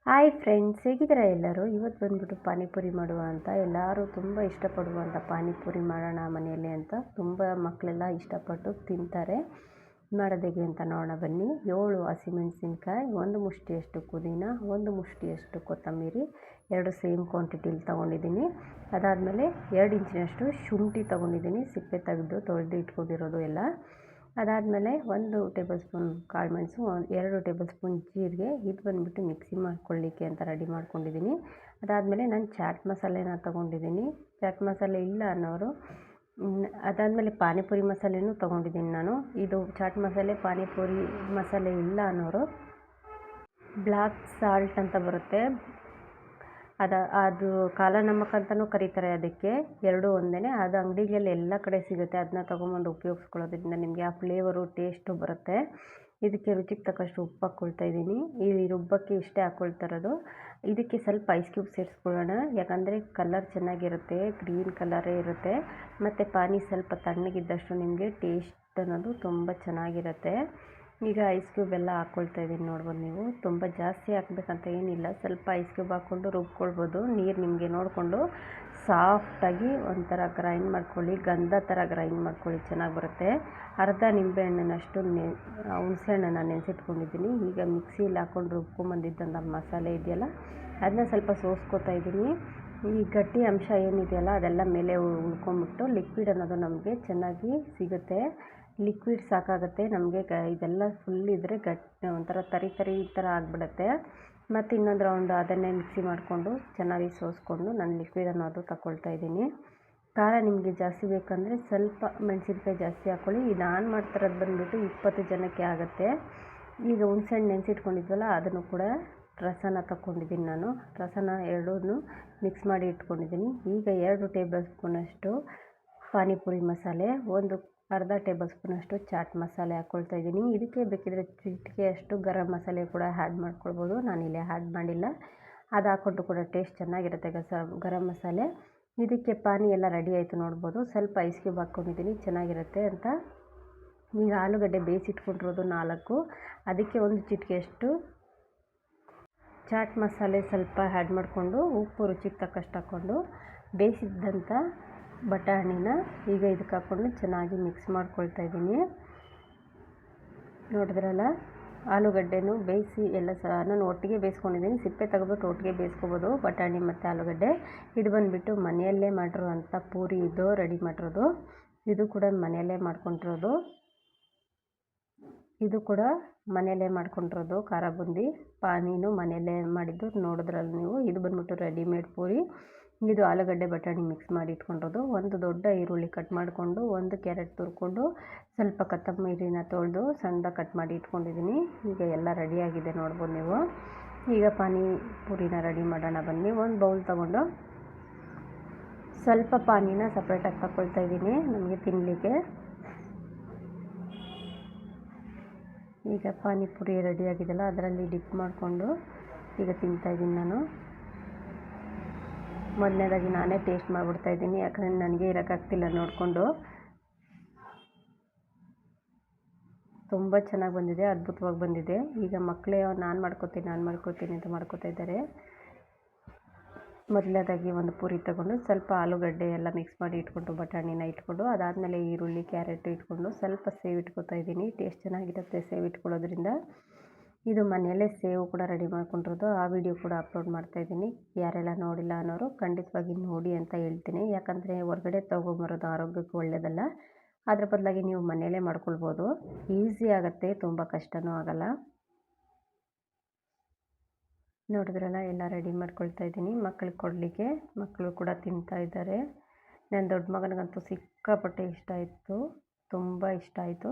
Hi friends, ಹೇಗಿದ್ದೀರಾ ಎಲ್ಲರೂ? ಇವತ್ತು ಬಂದ್ಬಿಟ್ಟು ಪಾನಿಪುರಿ ಮಾಡುವ ಅಂತ. ಎಲ್ಲರೂ ತುಂಬ ಇಷ್ಟಪಡುವಂಥ ಪಾನಿಪುರಿ ಮಾಡೋಣ ಮನೆಯಲ್ಲಿ ಅಂತ ತುಂಬ ಮಕ್ಕಳೆಲ್ಲ ಇಷ್ಟಪಟ್ಟು ತಿಂತಾರೆ. ಮಾಡೋದು ಹೇಗೆ ಅಂತ ನೋಡೋಣ ಬನ್ನಿ. 7 ಹಸಿಮೆಣಸಿನ್ಕಾಯಿ, 1 ಮುಷ್ಟಿಯಷ್ಟು ಪುದೀನ, 1 ಮುಷ್ಟಿಯಷ್ಟು ಕೊತ್ತಂಬರಿ, 2 ಸೇಮ್ ಕ್ವಾಂಟಿಟಿಲಿ ತೊಗೊಂಡಿದ್ದೀನಿ. ಅದಾದಮೇಲೆ 2 ಇಂಚಿನಷ್ಟು ಶುಂಠಿ ತೊಗೊಂಡಿದ್ದೀನಿ, ಸಿಪ್ಪೆ ತೆಗೆದು ತೊಳೆದು ಇಟ್ಕೊಂಡಿರೋದು ಎಲ್ಲ. ಅದಾದಮೇಲೆ 1 ಟೇಬಲ್ ಸ್ಪೂನ್ ಕಾಳುಮೆಣಸು, 2 ಟೇಬಲ್ ಸ್ಪೂನ್ ಜೀರಿಗೆ. ಇದು ಬಂದುಬಿಟ್ಟು ಮಿಕ್ಸಿ ಮಾಡ್ಕೊಳ್ಳಿಕ್ಕೆ ಅಂತ ರೆಡಿ ಮಾಡ್ಕೊಂಡಿದ್ದೀನಿ. ಅದಾದಮೇಲೆ ನಾನು ಚಾಟ್ ಮಸಾಲೆನ ತೊಗೊಂಡಿದ್ದೀನಿ. ಚಾಟ್ ಮಸಾಲೆ ಇಲ್ಲ ಅನ್ನೋರು ಅದಾದಮೇಲೆ ಪಾನಿಪುರಿ ಮಸಾಲೆನೂ ತೊಗೊಂಡಿದ್ದೀನಿ ನಾನು. ಇದು ಚಾಟ್ ಮಸಾಲೆ ಪಾನಿಪುರಿ ಮಸಾಲೆ ಇಲ್ಲ ಅನ್ನೋರು ಬ್ಲ್ಯಾಕ್ ಸಾಲ್ಟ್ ಅಂತ ಬರುತ್ತೆ, ಅದು ಕಾಲ ನಮಕ್ ಅಂತಲೂ ಕರೀತಾರೆ. ಅದಕ್ಕೆ ಎರಡೂ ಒಂದೇ. ಅದು ಅಂಗಡಿಗಳಲ್ಲಿ ಎಲ್ಲ ಕಡೆ ಸಿಗುತ್ತೆ. ಅದನ್ನ ತೊಗೊಂಬಂದು ಉಪಯೋಗಿಸ್ಕೊಳ್ಳೋದ್ರಿಂದ ನಿಮಗೆ ಆ ಫ್ಲೇವರು ಟೇಸ್ಟು ಬರುತ್ತೆ. ಇದಕ್ಕೆ ರುಚಿಗೆ ತಕ್ಕಷ್ಟು ಉಪ್ಪು ಹಾಕ್ಕೊಳ್ತಾ ಇದ್ದೀನಿ. ಈ ರುಬ್ಬಕ್ಕೆ ಇಷ್ಟೇ ಹಾಕ್ಕೊಳ್ತಾ ಇರೋದು. ಇದಕ್ಕೆ ಸ್ವಲ್ಪ ಐಸ್ ಕ್ಯೂಬ್ ಸೇರಿಸ್ಕೊಳ್ಳೋಣ, ಯಾಕಂದರೆ ಕಲರ್ ಚೆನ್ನಾಗಿರುತ್ತೆ, ಗ್ರೀನ್ ಕಲರೇ ಇರುತ್ತೆ. ಮತ್ತು ಪಾನಿ ಸ್ವಲ್ಪ ತಣ್ಣಗಿದ್ದಷ್ಟು ನಿಮಗೆ ಟೇಸ್ಟ್ ಅನ್ನೋದು ತುಂಬ ಚೆನ್ನಾಗಿರುತ್ತೆ. ಈಗ ಐಸ್ ಕ್ಯೂಬ್ ಎಲ್ಲ ಹಾಕ್ಕೊಳ್ತಾ ಇದ್ದೀನಿ. ನೋಡ್ಬೋದು ನೀವು, ತುಂಬ ಜಾಸ್ತಿ ಹಾಕ್ಬೇಕಂತ ಏನಿಲ್ಲ, ಸ್ವಲ್ಪ ಐಸ್ ಕ್ಯೂಬ್ ಹಾಕ್ಕೊಂಡು ರುಬ್ಕೊಳ್ಬೋದು. ನೀರು ನಿಮಗೆ ನೋಡಿಕೊಂಡು ಸಾಫ್ಟಾಗಿ ಒಂಥರ ಗ್ರೈಂಡ್ ಮಾಡ್ಕೊಳ್ಳಿ, ಗಂಧ ಥರ ಗ್ರೈಂಡ್ ಮಾಡ್ಕೊಳ್ಳಿ, ಚೆನ್ನಾಗಿ ಬರುತ್ತೆ. ಅರ್ಧ ನಿಂಬೆಹಣ್ಣಿನಷ್ಟು ಹುಣಸೆ ಹಣ್ಣನ್ನು ನೆನೆಸಿಟ್ಕೊಂಡಿದ್ದೀನಿ. ಈಗ ಮಿಕ್ಸಿಯಲ್ಲಿ ಹಾಕ್ಕೊಂಡು ರುಬ್ಕೊಂಬಂದಿದ್ದಂಥ ಮಸಾಲೆ ಇದೆಯಲ್ಲ, ಅದನ್ನ ಸ್ವಲ್ಪ ಸೋಸ್ಕೋತಾ ಇದ್ದೀನಿ. ಈ ಗಟ್ಟಿ ಅಂಶ ಏನಿದೆಯಲ್ಲ ಅದೆಲ್ಲ ಮೇಲೆ ಉಳ್ಕೊಂಬಿಟ್ಟು ಲಿಕ್ವಿಡ್ ಅನ್ನೋದು ನಮಗೆ ಚೆನ್ನಾಗಿ ಸಿಗುತ್ತೆ. ಲಿಕ್ವಿಡ್ ಸಾಕಾಗುತ್ತೆ ನಮಗೆ. ಇದೆಲ್ಲ ಫುಲ್ ಇದ್ದರೆ ಒಂಥರ ತರಿ ಥರ ಆಗಿಬಿಡುತ್ತೆ. ಮತ್ತು ಇನ್ನೊಂದು ರೌಂಡ್ ಅದನ್ನೇ ಮಿಕ್ಸಿ ಮಾಡಿಕೊಂಡು ಚೆನ್ನಾಗಿ ಸೋಸ್ಕೊಂಡು ನಾನು ಲಿಕ್ವಿಡ್ ಅನ್ನೋದು ತಗೊಳ್ತಾ ಇದ್ದೀನಿ. ಖಾರ ನಿಮಗೆ ಜಾಸ್ತಿ ಬೇಕಂದರೆ ಸ್ವಲ್ಪ ಮೆಣಸಿನ್ಕಾಯಿ ಜಾಸ್ತಿ ಹಾಕ್ಕೊಳ್ಳಿ. ನಾನು ಮಾಡ್ತಿರೋದು ಬಂದುಬಿಟ್ಟು 20 ಜನಕ್ಕೆ ಆಗುತ್ತೆ. ಈಗ ಹುಣಸೆಹಣ್ಣು ನೆನೆಸಿಟ್ಕೊಂಡಿದ್ವಲ್ಲ ಅದನ್ನು ಕೂಡ ರಸನ ತಗೊಂಡಿದ್ದೀನಿ ನಾನು. ರಸನ ಎರಡೂ ಮಿಕ್ಸ್ ಮಾಡಿ ಇಟ್ಕೊಂಡಿದ್ದೀನಿ. ಈಗ 2 ಟೇಬಲ್ ಸ್ಪೂನಷ್ಟು ಪಾನಿಪುರಿ ಮಸಾಲೆ, ಅರ್ಧ ಟೇಬಲ್ ಸ್ಪೂನಷ್ಟು ಚಾಟ್ ಮಸಾಲೆ ಹಾಕ್ಕೊಳ್ತಾ ಇದ್ದೀನಿ. ಇದಕ್ಕೆ ಬೇಕಿದ್ರೆ ಚಿಟಿಕೆಯಷ್ಟು ಗರಂ ಮಸಾಲೆ ಕೂಡ ಆ್ಯಡ್ ಮಾಡ್ಕೊಳ್ಬೋದು. ನಾನಿಲ್ಲಿ ಆ್ಯಡ್ ಮಾಡಿಲ್ಲ. ಅದು ಹಾಕ್ಕೊಂಡು ಕೂಡ ಟೇಸ್ಟ್ ಚೆನ್ನಾಗಿರುತ್ತೆ ಗರಂ ಮಸಾಲೆ. ಇದಕ್ಕೆ ಪಾನಿ ಎಲ್ಲ ರೆಡಿ ಆಯಿತು ನೋಡ್ಬೋದು. ಸ್ವಲ್ಪ ಐಸ್ ಕ್ಯೂಬ್ ಹಾಕ್ಕೊಂಡಿದ್ದೀನಿ, ಚೆನ್ನಾಗಿರುತ್ತೆ ಅಂತ. ಈಗ ಆಲೂಗಡ್ಡೆ ಬೇಯಿಸಿಟ್ಕೊಂಡಿರೋದು 4, ಅದಕ್ಕೆ 1 ಚಿಟಿಕೆಯಷ್ಟು ಚಾಟ್ ಮಸಾಲೆ ಸ್ವಲ್ಪ ಆ್ಯಡ್ ಮಾಡಿಕೊಂಡು ಉಪ್ಪು ರುಚಿಗೆ ತಕ್ಕಷ್ಟು ಹಾಕ್ಕೊಂಡು ಬೇಯಿಸಿದ್ದಂಥ ಬಟಾಣಿನ ಈಗ ಇದಕ್ಕೆ ಹಾಕ್ಕೊಂಡು ಚೆನ್ನಾಗಿ ಮಿಕ್ಸ್ ಮಾಡ್ಕೊಳ್ತಾ ಇದ್ದೀನಿ. ನೋಡಿದ್ರಲ್ಲ, ಆಲೂಗಡ್ಡೆನೂ ಬೇಯಿಸಿ ಎಲ್ಲ ನಾನು ಒಟ್ಟಿಗೆ ಬೇಯಿಸ್ಕೊಂಡಿದ್ದೀನಿ. ಸಿಪ್ಪೆ ತೆಗೆದ್ಬಿಟ್ಟು ಒಟ್ಟಿಗೆ ಬೇಯಿಸ್ಕೊಬೋದು ಬಟಾಣಿ ಮತ್ತು ಆಲೂಗಡ್ಡೆ. ಇದು ಬಂದುಬಿಟ್ಟು ಮನೆಯಲ್ಲೇ ಮಾಡಿರುವಂಥ ಪೂರಿ, ಇದು ರೆಡಿ ಮಾಡಿರೋದು. ಇದು ಕೂಡ ಮನೆಯಲ್ಲೇ ಮಾಡ್ಕೊಂಡಿರೋದು. ಇದು ಕೂಡ ಮನೆಯಲ್ಲೇ ಮಾಡ್ಕೊಂಡಿರೋದು. ಖಾರ ಬುಂದಿ ಪಾನಿನೂ ಮನೆಯಲ್ಲೇ ಮಾಡಿದ್ದು ನೋಡಿದ್ರಲ್ಲ ನೀವು. ಇದು ಬಂದುಬಿಟ್ಟು ರೆಡಿಮೇಡ್ ಪೂರಿ. ಇದು ಆಲೂಗಡ್ಡೆ ಬಟಾಣಿ ಮಿಕ್ಸ್ ಮಾಡಿ ಇಟ್ಕೊಂಡಿರೋದು. 1 ದೊಡ್ಡ ಈರುಳ್ಳಿ ಕಟ್ ಮಾಡಿಕೊಂಡು, 1 ಕ್ಯಾರೆಟ್ ತುರ್ಕೊಂಡು, ಸ್ವಲ್ಪ ಕೊತ್ತಂಬರಿನ ತೊಳೆದು ಸಣ್ಣದಾಗಿ ಕಟ್ ಮಾಡಿ ಇಟ್ಕೊಂಡಿದ್ದೀನಿ. ಈಗ ಎಲ್ಲ ರೆಡಿಯಾಗಿದೆ ನೋಡ್ಬೋದು ನೀವು. ಈಗ ಪಾನಿಪುರಿನ ರೆಡಿ ಮಾಡೋಣ ಬನ್ನಿ. 1 ಬೌಲ್ ತೊಗೊಂಡು ಸ್ವಲ್ಪ ಪಾನಿನ ಸಪ್ರೇಟಾಗಿ ತಗೊಳ್ತಾ ಇದ್ದೀನಿ ನಮಗೆ ತಿನ್ನಲಿಕ್ಕೆ. ಈಗ ಪಾನಿಪುರಿ ರೆಡಿಯಾಗಿದೆಯಲ್ಲ, ಅದರಲ್ಲಿ ಡಿಪ್ ಮಾಡಿಕೊಂಡು ಈಗ ತಿಂತಾಯಿದ್ದೀನಿ ನಾನು. ಮೊದಲನೇದಾಗಿ ನಾನೇ ಟೇಸ್ಟ್ ಮಾಡಿಬಿಡ್ತಾ ಇದ್ದೀನಿ, ಯಾಕಂದರೆ ನನಗೆ ಇರೋಕ್ಕಾಗ್ತಿಲ್ಲ ನೋಡಿಕೊಂಡು. ತುಂಬ ಚೆನ್ನಾಗಿ ಬಂದಿದೆ, ಅದ್ಭುತವಾಗಿ ಬಂದಿದೆ. ಈಗ ಮಕ್ಕಳೇ ನಾನು ಮಾಡ್ಕೋತೀನಿ ಅಂತ ಮಾಡ್ಕೋತಾ ಇದ್ದಾರೆ. ಮೊದಲನೇದಾಗಿ 1 ಪೂರಿ ತಗೊಂಡು ಸ್ವಲ್ಪ ಆಲೂಗಡ್ಡೆ ಎಲ್ಲ ಮಿಕ್ಸ್ ಮಾಡಿ ಇಟ್ಕೊಂಡು ಬಟಾಣಿನ ಇಟ್ಕೊಂಡು, ಅದಾದಮೇಲೆ ಈರುಳ್ಳಿ ಕ್ಯಾರೆಟ್ ಇಟ್ಕೊಂಡು ಸ್ವಲ್ಪ ಸೇವ್ ಇಟ್ಕೊತಾ ಇದ್ದೀನಿ. ಟೇಸ್ಟ್ ಚೆನ್ನಾಗಿರುತ್ತೆ ಸೇವ್ ಇಟ್ಕೊಳ್ಳೋದ್ರಿಂದ. ಇದು ಮನೆಯಲ್ಲೇ ಸೇವು ಕೂಡ ರೆಡಿ ಮಾಡ್ಕೊಂಡಿರೋದು. ಆ ವಿಡಿಯೋ ಕೂಡ ಅಪ್ಲೋಡ್ ಮಾಡ್ತಾಯಿದ್ದೀನಿ. ಯಾರೆಲ್ಲ ನೋಡಿಲ್ಲ ಅನ್ನೋರು ಖಂಡಿತವಾಗಿ ನೋಡಿ ಅಂತ ಹೇಳ್ತೀನಿ. ಯಾಕಂದರೆ ಹೊರಗಡೆ ತೊಗೊಂಬರೋದು ಆರೋಗ್ಯಕ್ಕೆ ಒಳ್ಳೆಯದಲ್ಲ. ಅದ್ರ ಬದಲಾಗಿ ನೀವು ಮನೆಯಲ್ಲೇ ಮಾಡ್ಕೊಳ್ಬೋದು. ಈಸಿ ಆಗುತ್ತೆ, ತುಂಬ ಕಷ್ಟನೂ ಆಗಲ್ಲ. ನೋಡಿದ್ರಲ್ಲ, ಎಲ್ಲ ರೆಡಿ ಮಾಡ್ಕೊಳ್ತಾ ಇದ್ದೀನಿ ಮಕ್ಕಳಿಗೆ ಕೊಡಲಿಕ್ಕೆ. ಮಕ್ಕಳು ಕೂಡ ತಿಂತಾ ಇದ್ದಾರೆ. ನನ್ನ ದೊಡ್ಡ ಮಗನಿಗಂತೂ ಸಿಕ್ಕಾಪಟ್ಟೆ ಇಷ್ಟ ಆಯಿತು, ತುಂಬ ಇಷ್ಟ ಆಯಿತು.